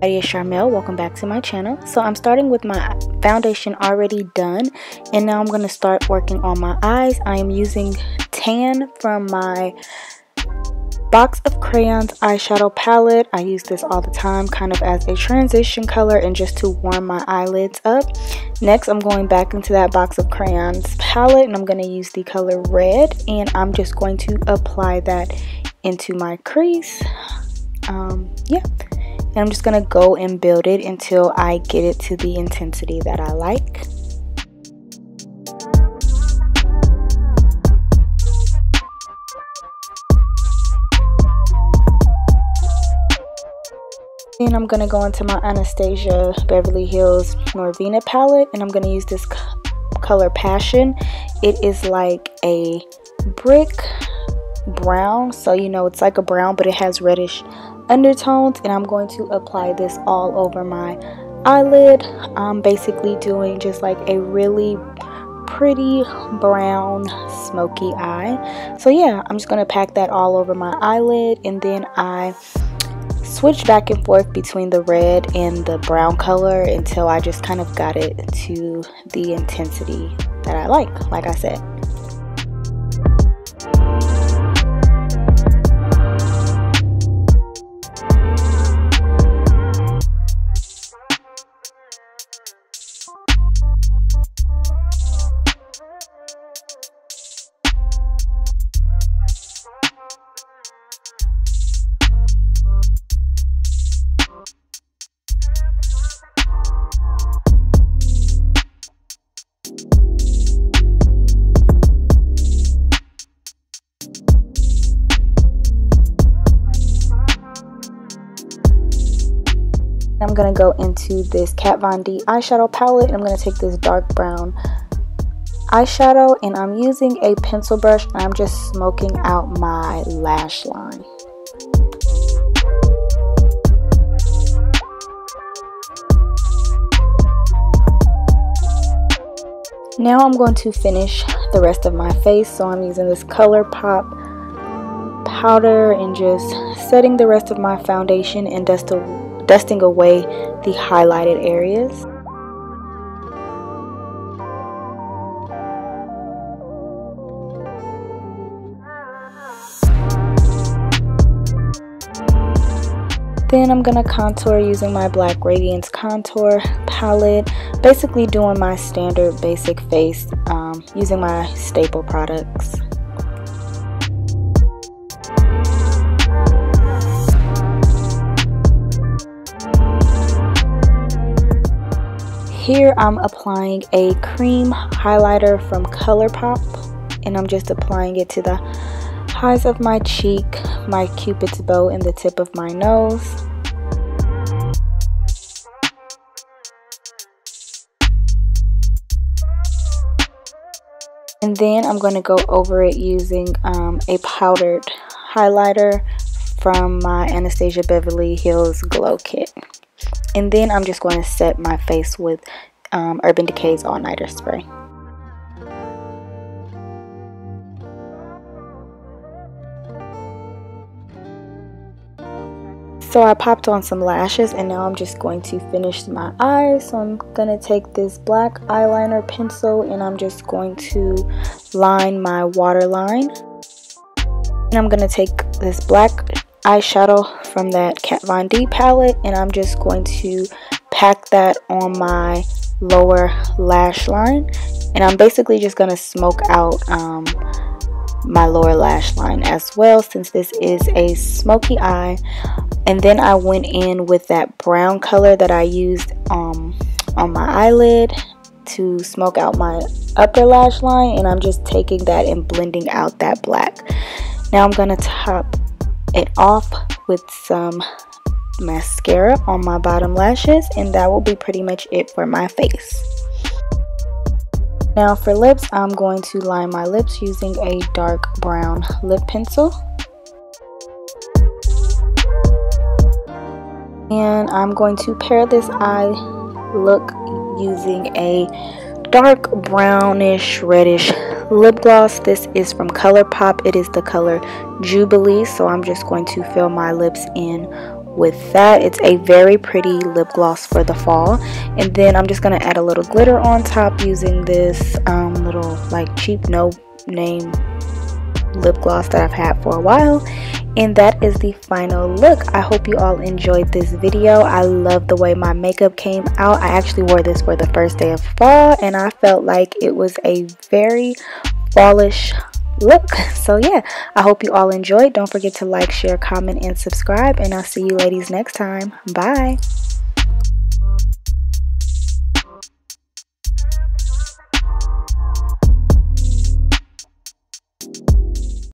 It's Sharmel. Welcome back to my channel. So I'm starting with my foundation already done, and now I'm going to start working on my eyes. I am using Tan from my box of crayons eyeshadow palette. I use this all the time kind of as a transition color and just to warm my eyelids up. Next, I'm going back into that box of crayons palette, and I'm going to use the color red, and I'm just going to apply that into my crease. Yeah. And I'm just going to go and build it until I get it to the intensity that I like. Then I'm going to go into my Anastasia Beverly Hills Norvina palette, and I'm going to use this color Passion. It is like a brick brown, so you know it's like a brown, but it has reddish undertones, and I'm going to apply this all over my eyelid. I'm basically doing just like a really pretty brown smoky eye. So yeah, I'm just going to pack that all over my eyelid, and then I switch back and forth between the red and the brown color until I just kind of got it to the intensity that I like I said. I'm going to go into this Kat Von D eyeshadow palette, and I'm going to take this dark brown eyeshadow, and I'm using a pencil brush, and I'm just smoking out my lash line. Now I'm going to finish the rest of my face, so I'm using this ColourPop powder and just setting the rest of my foundation and dusting away the highlighted areas. Then I'm gonna contour using my black Radiance contour palette, basically doing my standard basic face using my staple products. Here I'm applying a cream highlighter from ColourPop, and I'm just applying it to the highs of my cheek, my cupid's bow, and the tip of my nose. And then I'm going to go over it using a powdered highlighter from my Anastasia Beverly Hills Glow Kit. And then I'm just going to set my face with Urban Decay's All Nighter Spray. So I popped on some lashes, and now I'm just going to finish my eyes. So I'm going to take this black eyeliner pencil, and I'm just going to line my waterline. And I'm going to take this black eyeshadow from that Kat Von D palette, and I'm just going to pack that on my lower lash line, and I'm basically just going to smoke out my lower lash line as well, since this is a smoky eye. And then I went in with that brown color that I used on my eyelid to smoke out my upper lash line, and I'm just taking that and blending out that black. Now I'm going to top it off with some mascara on my bottom lashes, and that will be pretty much it for my face. Now for lips, I'm going to line my lips using a dark brown lip pencil, and I'm going to pair this eye look using a dark brownish reddish lip gloss. This is from ColourPop. It is the color Jubilee, so I'm just going to fill my lips in with that. It's a very pretty lip gloss for the fall. And then I'm just going to add a little glitter on top using this little like cheap no name lip gloss that I've had for a while. And that is the final look. I hope you all enjoyed this video. I love the way my makeup came out. I actually wore this for the first day of fall and I felt like it was a very fallish look. So yeah, I hope you all enjoyed. Don't forget to like, share, comment, and subscribe, and I'll see you ladies next time. Bye.